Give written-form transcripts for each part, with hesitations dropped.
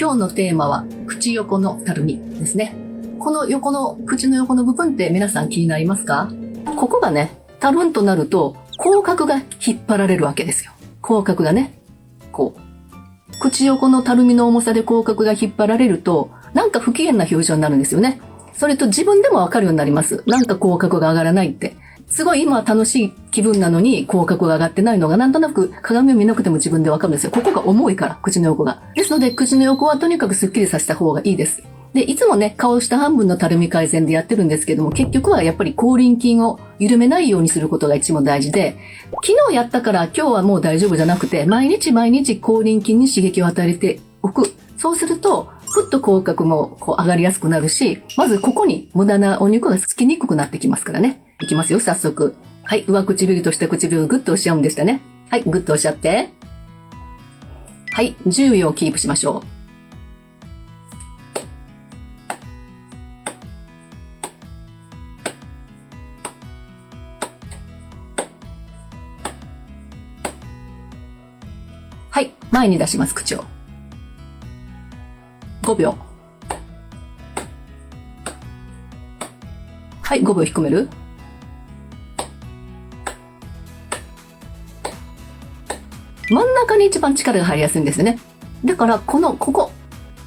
今日のテーマは口横のたるみですね。この口の横の部分って皆さん気になりますか？ここがね、たるんとなると口角が引っ張られるわけですよ。口角がね、こう。口横のたるみの重さで口角が引っ張られると、なんか不機嫌な表情になるんですよね。それと自分でもわかるようになります。なんか口角が上がらないって。すごい今は楽しい気分なのに口角が上がってないのがなんとなく鏡を見なくても自分でわかるんですよ。ここが重いから、口の横が。ですので、口の横はとにかくスッキリさせた方がいいです。で、いつもね、顔下半分のたるみ改善でやってるんですけども、結局はやっぱり口輪筋を緩めないようにすることが一番大事で、昨日やったから今日はもう大丈夫じゃなくて、毎日口輪筋に刺激を与えておく。そうすると、ふっと口角もこう上がりやすくなるし、まずここに無駄なお肉がつきにくくなってきますからね。いきますよ、早速。はい、上唇と下唇をグッと押し合うんでしたね。はい、グッと押し合って。はい、10秒キープしましょう。はい、前に出します、口を。5秒。はい、5秒引っ込める。真ん中に一番力が入りやすいんですよね。だから、ここ。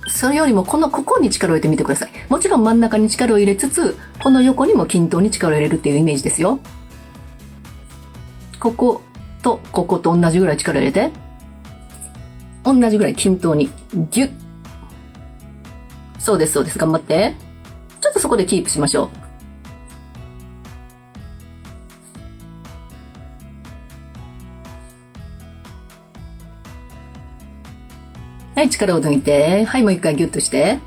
それよりもここに力を入れてみてください。もちろん真ん中に力を入れつつ、この横にも均等に力を入れるっていうイメージですよ。ここと同じぐらい力を入れて。同じぐらい均等に。ギュッ。そうです、そうです。頑張って。ちょっとそこでキープしましょう。はい、力を抜いて。はい、もう一回ギュッとして。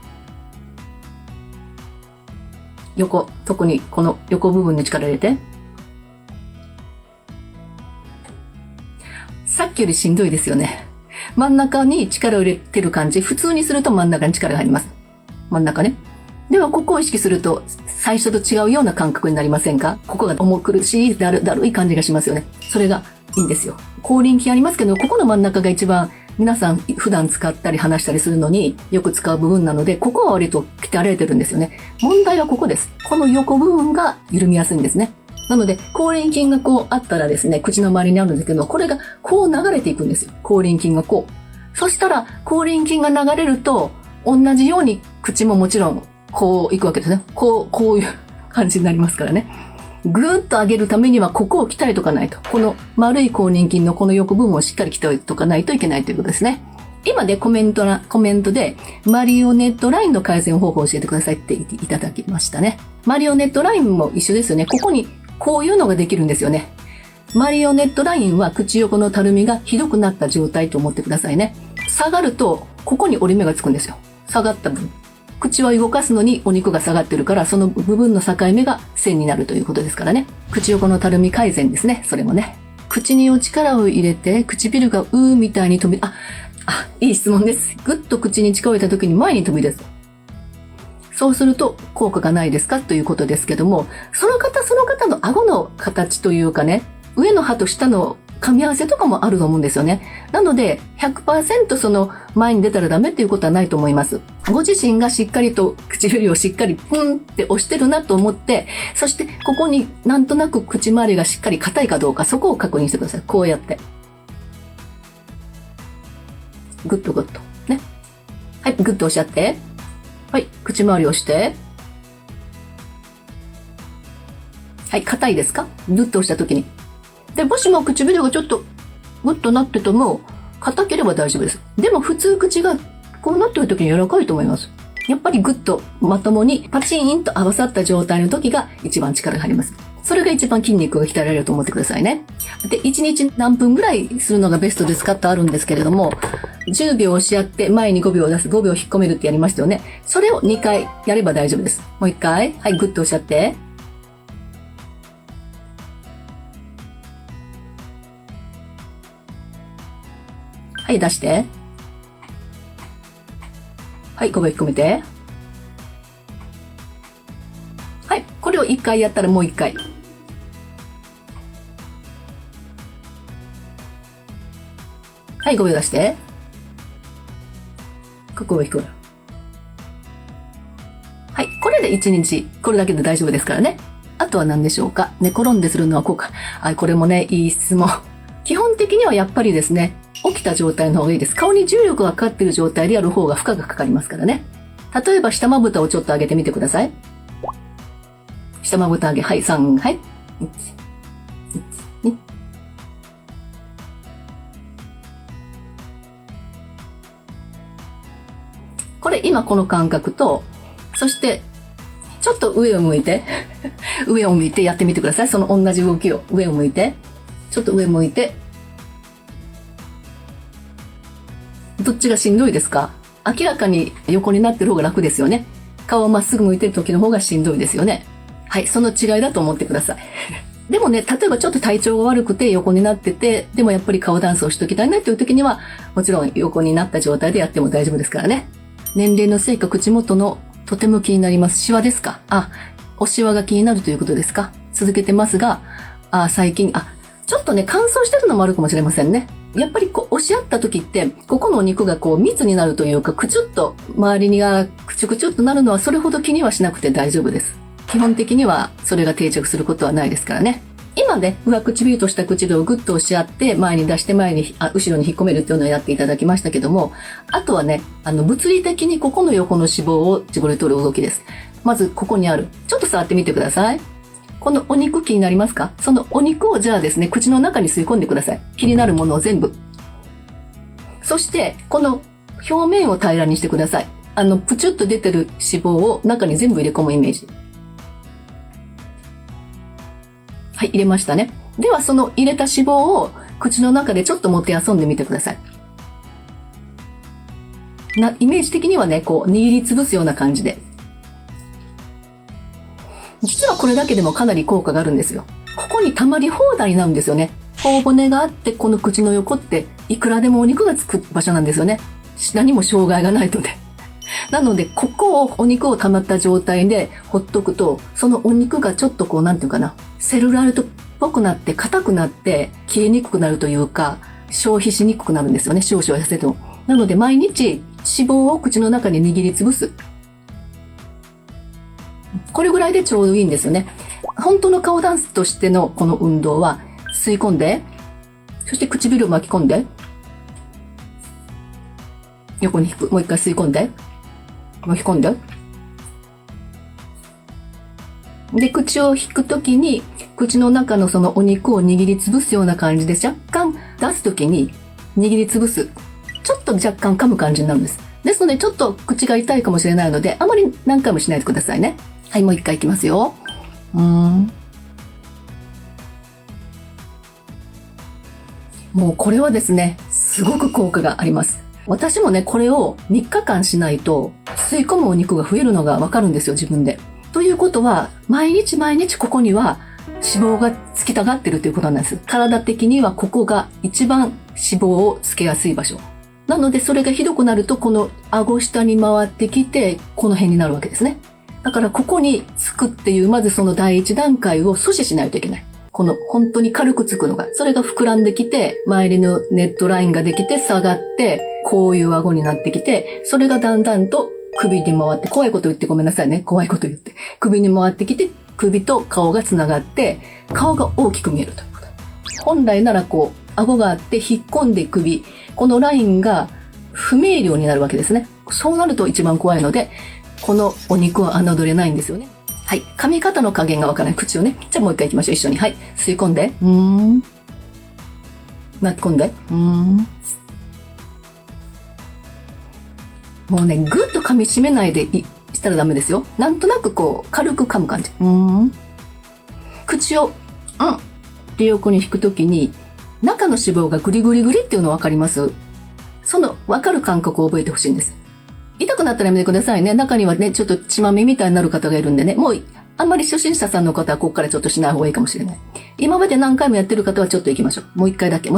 特にこの横部分に力を入れて。さっきよりしんどいですよね。真ん中に力を入れてる感じ。普通にすると真ん中に力が入ります。真ん中ね。では、ここを意識すると、最初と違うような感覚になりませんか？ここが重苦しい、だるい感じがしますよね。それがいいんですよ。口輪筋ありますけど、ここの真ん中が一番皆さん普段使ったり話したりするのによく使う部分なので、ここは割と鍛えられてるんですよね。問題はここです。この横部分が緩みやすいんですね。なので、口輪筋がこうあったらですね、口の周りにあるんですけど、これがこう流れていくんですよ。口輪筋がこう。そしたら、口輪筋が流れると、同じように口ももちろんこういくわけですね。こういう感じになりますからね。ぐーっと上げるためにはここを鍛えとかないと。この丸い口輪筋のこの横部分をしっかり鍛えとかないといけないということですね。今でコメントでマリオネットラインの改善方法を教えてくださいっていただきましたね。マリオネットラインも一緒ですよね。ここにこういうのができるんですよね。マリオネットラインは口横のたるみがひどくなった状態と思ってくださいね。下がるとここに折り目がつくんですよ。下がった分。口は動かすのにお肉が下がってるから、その部分の境目が線になるということですからね。口横のたるみ改善ですね。それもね。口に力を入れて、唇がみたいに飛び、いい質問です。ぐっと口に力を入れた時に前に飛び出す。そうすると効果がないですかということですけども、その方の顎の形というかね、上の歯と下の噛み合わせとかもあると思うんですよね。なので 100% その前に出たらダメっていうことはないと思います。ご自身がしっかりと唇をしっかりプンって押してるなと思って、そしてここになんとなく口周りがしっかり硬いかどうか、そこを確認してください。こうやって。グッとグッと。ね。はい、グッと押し合って。はい、口周りを押して。はい、硬いですか？グッと押したときに。で、もしも唇がちょっとグッとなってても、硬ければ大丈夫です。でも普通口がこうなってる時に柔らかいと思います。やっぱりグッとまともにパチーンと合わさった状態の時が一番力が入ります。それが一番筋肉が鍛えられると思ってくださいね。で、1日何分ぐらいするのがベストですかってあるんですけれども、10秒押し合って前に5秒出す、5秒引っ込めるってやりましたよね。それを2回やれば大丈夫です。もう1回。はい、グッと押し合って。はい、出して。はい、5秒引っ込めて。はい、これを1回やったらもう1回。はい、5秒出して。ここを引く。はい。これで1日、これだけで大丈夫ですからね。あとは何でしょうか。寝転んでするのはこうか。これもね、いい質問。基本的にはやっぱりですね、起きた状態の方がいいです。顔に重力がかかっている状態でやる方が負荷がかかりますからね。例えば下まぶたをちょっと上げてみてください。下まぶた上げ。はい、3、はい。1、1、2。これ今この感覚と、そして、ちょっと上を向いて、上を向いてやってみてください。その同じ動きを上を向いて、ちょっと上向いて。どっちがしんどいですか？明らかに横になってる方が楽ですよね。顔をまっすぐ向いてる時の方がしんどいですよね。はい、その違いだと思ってください。でもね、例えばちょっと体調が悪くて横になってて、でもやっぱり顔ダンスをしときたいなっていう時には、もちろん横になった状態でやっても大丈夫ですからね。年齢のせいか口元のとても気になります。シワですか？おシワが気になるということですか？続けてますが、最近、ちょっとね、乾燥してるのもあるかもしれませんね。やっぱり押し合った時って、ここのお肉が密になるというか、くちゅっと、周りにがくちゅくちゅっとなるのはそれほど気にはしなくて大丈夫です。基本的にはそれが定着することはないですからね。今ね、上唇と下唇をぐっと押し合って、前に出して後ろに引っ込めるっていうのをやっていただきましたけども、あとはね、物理的にここの横の脂肪を絞り取る動きです。まず、ここにある。ちょっと触ってみてください。このお肉気になりますか？そのお肉をじゃあですね、口の中に吸い込んでください。気になるものを全部。そして、この表面を平らにしてください。プチュッと出てる脂肪を中に全部入れ込むイメージ。はい、入れましたね。では、その入れた脂肪を口の中でちょっともてあそんでみてください。イメージ的にはね、握りつぶすような感じで。実はこれだけでもかなり効果があるんですよ。ここに溜まり放題になるんですよね。頬骨があって、この口の横っていくらでもお肉がつく場所なんですよね。何も障害がないので。なので、ここをお肉を溜まった状態でほっとくと、そのお肉がちょっとなんていうかな、セルライトっぽくなって硬くなって消えにくくなるというか、消費しにくくなるんですよね。少々痩せても。なので、毎日脂肪を口の中に握りつぶす。これぐらいでちょうどいいんですよね。本当の顔ダンスとしてのこの運動は、吸い込んで、そして唇を巻き込んで、横に引く。もう一回吸い込んで、巻き込んで。で、口を引くときに、口の中のそのお肉を握りつぶすような感じで、若干出すときに握りつぶす。ちょっと若干噛む感じになるんです。ですので、ちょっと口が痛いかもしれないので、あまり何回もしないでくださいね。はい、もう一回いきますよ。もうこれはですね、すごく効果があります。私もね、これを3日間しないと、吸い込むお肉が増えるのがわかるんですよ、自分で。ということは、毎日毎日ここには脂肪がつきたがってるということなんです。体的にはここが一番脂肪をつけやすい場所。なので、それがひどくなると、この顎下に回ってきて、この辺になるわけですね。だから、ここにつくっていう、まずその第一段階を阻止しないといけない。この本当に軽くつくのが、それが膨らんできて、周りのネットラインができて下がって、こういう顎になってきて、それがだんだんと首に回って、怖いこと言ってごめんなさいね。怖いこと言って。首に回ってきて、首と顔がつながって、顔が大きく見えるということ。本来なら顎があって引っ込んで首、このラインが不明瞭になるわけですね。そうなると一番怖いので、このお肉は侮れないんですよね。はい。噛み方の加減がわからない。口をね。じゃあもう一回行きましょう。一緒に。はい。吸い込んで。巻き込んで。もうね、ぐっと噛み締めないでしたらダメですよ。なんとなく軽く噛む感じ。口を、って横に引くときに、中の脂肪がグリグリグリっていうのわかります？そのわかる感覚を覚えてほしいんです。痛くなったらやめてくださいね。中にはね、ちょっと血まみみたいになる方がいるんでね。もう、あんまり初心者さんの方はここからちょっとしない方がいいかもしれない。今まで何回もやってる方はちょっと行きましょう。もう一回だけ。で、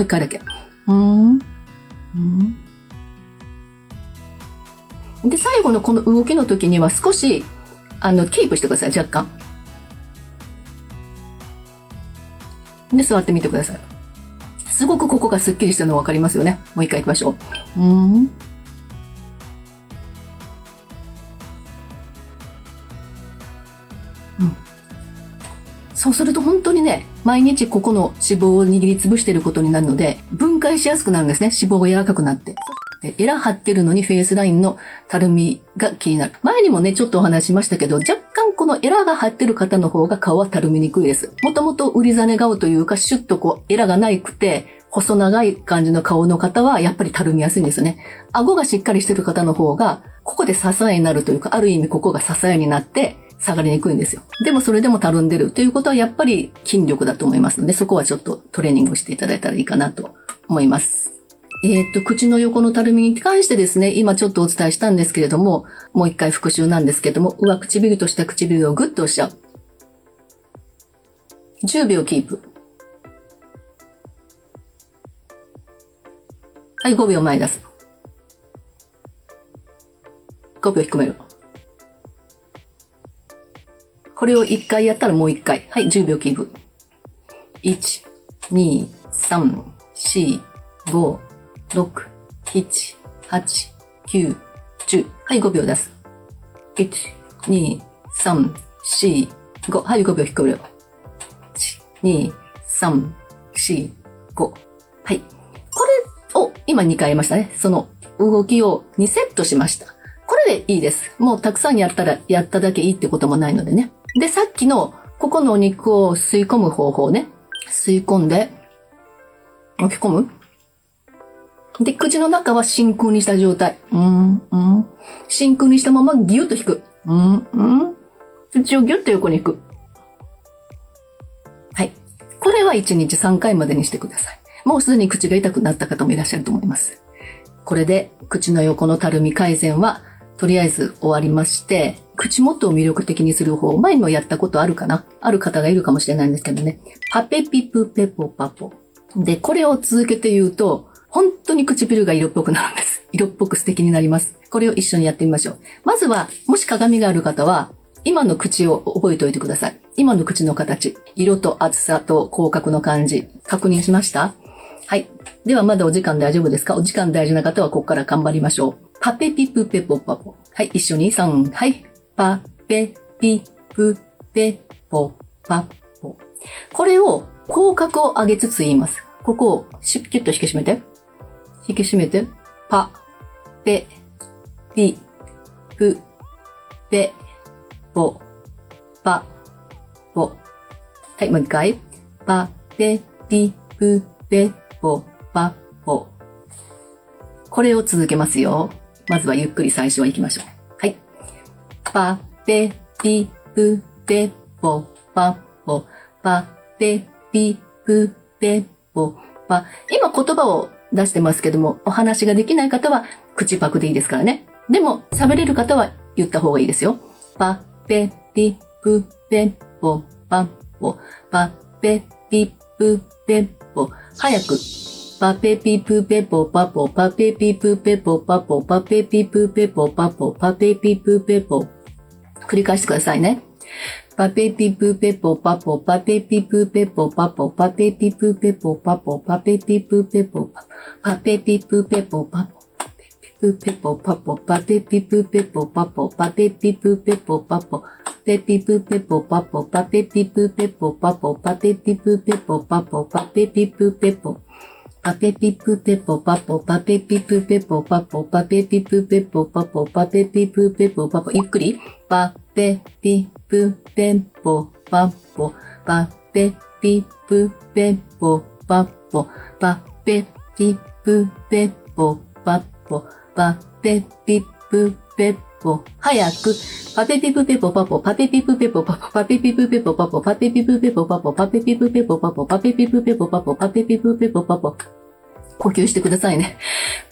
最後のこの動きの時には少し、キープしてください。若干。で、座ってみてください。すごくここがスッキリしたの分かりますよね。もう一回行きましょう。そうすると本当にね、毎日ここの脂肪を握りつぶしていることになるので、分解しやすくなるんですね。脂肪が柔らかくなって。でエラ張ってるのにフェイスラインのたるみが気になる。前にもね、ちょっとお話ししましたけど、若干このエラが張ってる方の方が顔はたるみにくいです。もともと売りざね顔というか、シュッとこう、エラがないくて、細長い感じの顔の方は、やっぱりたるみやすいんですね。顎がしっかりしてる方の方が、ここで支えになるというか、ある意味ここが支えになって、下がりにくいんですよ。でもそれでもたるんでるということはやっぱり筋力だと思いますので、そこはちょっとトレーニングしていただいたらいいかなと思います。口の横のたるみに関してですね、今ちょっとお伝えしたんですけれども、もう一回復習なんですけれども、上唇と下唇をグッと押しちゃう。10秒キープ。はい、5秒前出す。5秒低める。これを1回やったらもう1回。はい、10秒キープ。1、2、3、4、5、6、7、8、9、10。はい、5秒出す。1、2、3、4、5。はい、5秒低める。1、2、3、4、5。はい。これを今2回やりましたね。その動きを2セットしました。これでいいです。もうたくさんやったらやっただけいいってこともないのでね。で、さっきのここのお肉を吸い込む方法ね。吸い込んで、巻き込む。で、口の中は真空にした状態。真空にしたままギュッと引く。口をギュッと横に引く。はい。これは1日3回までにしてください。もうすでに口が痛くなった方もいらっしゃると思います。これで口の横のたるみ改善はとりあえず終わりまして、口元を魅力的にする方、前にもやったことあるかな？ある方がいるかもしれないんですけどね。パペピプペポパポ。で、これを続けて言うと、本当に唇が色っぽくなるんです。色っぽく素敵になります。これを一緒にやってみましょう。まずは、もし鏡がある方は、今の口を覚えておいてください。今の口の形、色と厚さと口角の感じ、確認しました？はい。ではまだお時間大丈夫ですか？お時間大事な方はここから頑張りましょう。パペピプペポパポ。はい、一緒に3、はい。パペピプペポパポ。これを口角を上げつつ言います。ここをキュッと引き締めて。引き締めて。パペピプペポパポ。はい、もう一回。パペピプペポパポ。これを続けますよ。まずはゆっくり最初は行きましょう。はい。パペピプペポパポ。パペピプペポパ。今言葉を出してますけども、お話ができない方は口パクでいいですからね。でも喋れる方は言った方がいいですよ。パペピプペポパポ。パペピプペポ。早く。パペピプペポパポ。パペピプペポパポ。パペピプペポパポ。パペピプペポ。繰り返してくださいね。パペピプペポパポ。パペピプペポパポ。パペピプペポパポ。パペピプペポパポ。パペピプペポパポ。パペピプペポパポ。パペピプペポパポ。パペピプペポパポ。ペピプペポパポ。パペピプペポパポ。パペピプペポパポ。パペピプペポ。パペピプペポパポ。パペピプペポパポ。パペピプペポパポ。パペピプペポパポ。ゆっくり。パペピプペポパポ。パペピプペポパポ。パペピプペポパポ。パペピプペポ。早く。パペピプペポパポ。パペピプペポパポ。パペピプペポパポ。パペピプペポパポ。パペピプペポパポ。パペピプペポパポ。パペピプペポパポ。呼吸してくださいね。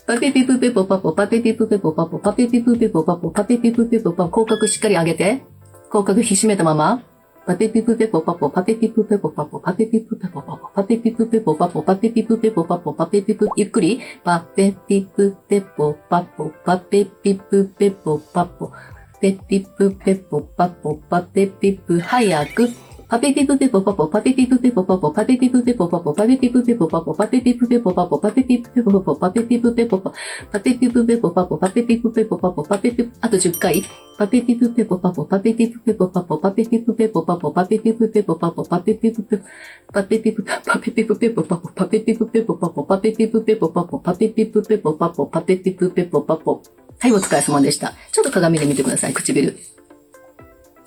パペピプペポパポ。パペピプペポパポ。パペピプペポパポ。パペピプペポパポ。口角しっかり上げて。口角引き締めたまま。パペピプペポパポ。パペピプペポパポ。パペピプペポパポ。パペピプペポパポ。パペピプペポパポ。パペピプ。ゆっくり。パペピプペポパポ。パペピプペポパポ。ペピプペポパポ。パペピプ。早く。パペピプペポパポ。パペピプペポパポ。パペピプペポパポ。パペピプペポパポ。パペピプペポパポ。パペピプペポパポ。パペピプペポパポ。パペピプペポパポ。パペピプペポパポ。パペピプ。あと10回。パピピプペポパポ、パピピプペポパポ、パピピプペポパポ、パピピプペポパポ、パピピプペポ、パピピプペポパポ、パピピプペポパポ、パピピプペポパポ、パピピプペポパポ、パピピプペポパポ。はい、お疲れ様でした。ちょっと鏡で見てください、唇。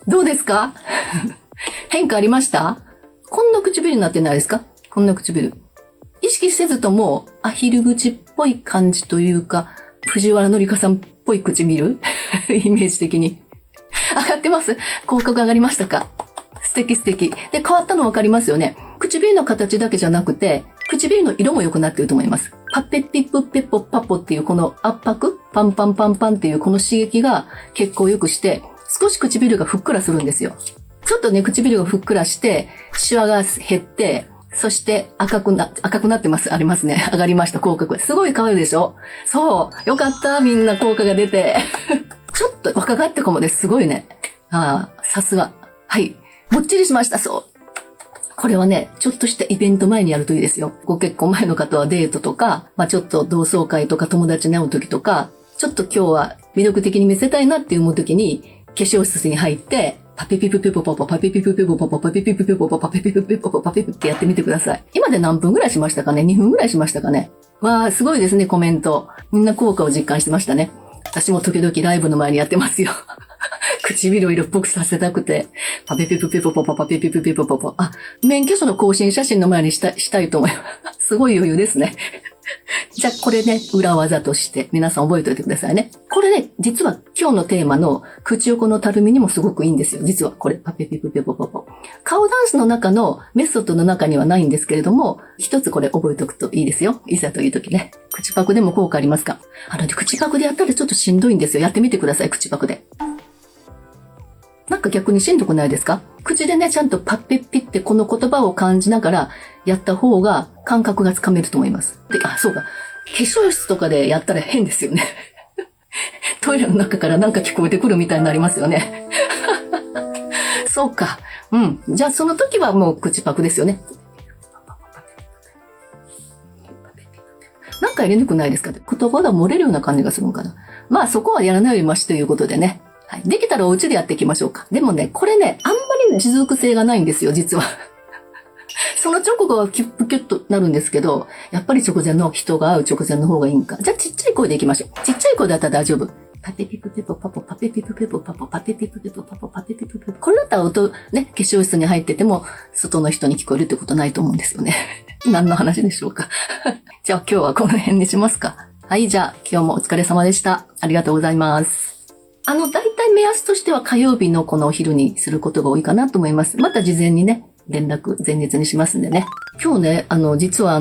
どうですか？変化ありました？こんな唇になってないですか？こんな唇。意識せずともアヒル口っぽい感じというか、藤原紀香さんっぽい唇イメージ的に。上がってます？口角上がりましたか？素敵素敵。で、変わったの分かりますよね。唇の形だけじゃなくて、唇の色も良くなっていると思います。パペピプペポパポっていうこの圧迫、パンパンパンパンっていうこの刺激が血行を良くして、少し唇がふっくらするんですよ。ちょっとね、唇がふっくらして、シワが減って、そして赤くなってます。ありますね。上がりました、口角。すごい可愛いでしょ？そう。よかった。みんな効果が出て。ちょっと若返ったかもです。すごいね。ああ、さすが。はい。もっちりしました。そう。これはね、ちょっとしたイベント前にやるといいですよ。ご結婚前の方はデートとか、ちょっと同窓会とか友達に会う時とか、ちょっと今日は魅力的に見せたいなって思う時に、化粧室に入って、パピピプペポポポ、パピピプペポポポ、パピピプペポポ、パピピプペポポ、パピピってやってみてください。今で何分ぐらいしましたかね？ 2 分ぐらいしましたかね？わー、すごいですね、コメント。みんな効果を実感してましたね。私も時々ライブの前にやってますよ。唇を色っぽくさせたくて、パピピプペポポポ、パピピプペポポポ。あ、免許証の更新写真の前にしたいと思います。すごい余裕ですね。じゃあこれね、裏技として皆さん覚えておいてくださいね。これね、実は今日のテーマの口横のたるみにもすごくいいんですよ。実はこれ、パピピプペポポポ。顔ダンスの中のメソッドの中にはないんですけれども、一つこれ覚えておくといいですよ。いざという時ね。口パクでも効果ありますか？口パクでやったらちょっとしんどいんですよ。やってみてください、口パクで。なんか逆にしんどくないですか？口でね、ちゃんとパッピッピってこの言葉を感じながらやった方が感覚がつかめると思います。で、そうか。化粧室とかでやったら変ですよね。トイレの中からなんか聞こえてくるみたいになりますよね。そうか。うん。じゃあその時はもう口パクですよね。なんかやりにくくないですか？言葉が漏れるような感じがするのかな。そこはやらないよりマシということでね。はい。できたらお家でやっていきましょうか。でもね、これね、あんまり持続性がないんですよ、実は。その直後はキュップキュッとなるんですけど、やっぱり直前の人が会う直前の方がいいんか。じゃあちっちゃい声でいきましょう。ちっちゃい声だったら大丈夫。パピピプペポパポ、パピピプペポパポ、パピピプペポパポ、パピピプペポ。これだったら音、ね、化粧室に入ってても、外の人に聞こえるってことないと思うんですよね。何の話でしょうか。じゃあ今日はこの辺にしますか。はい、じゃあ今日もお疲れ様でした。ありがとうございます。大体目安としては火曜日のこのお昼にすることが多いかなと思います。また事前にね、連絡前日にしますんでね。今日ね、実は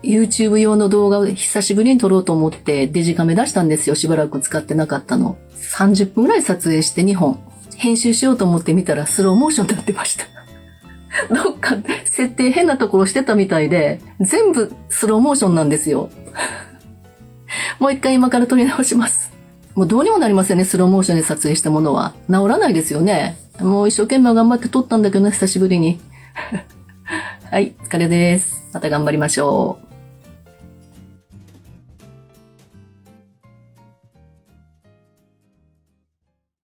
YouTube 用の動画を久しぶりに撮ろうと思ってデジカメ出したんですよ。しばらく使ってなかったの。30分くらい撮影して2本。編集しようと思ってみたらスローモーションになってました。どっか設定変なところしてたみたいで、全部スローモーションなんですよ。もう一回今から撮り直します。もうどうにもなりませんね、スローモーションで撮影したものは。治らないですよね。もう一生懸命頑張って撮ったんだけどね、久しぶりに。はい、お疲れです。また頑張りましょう。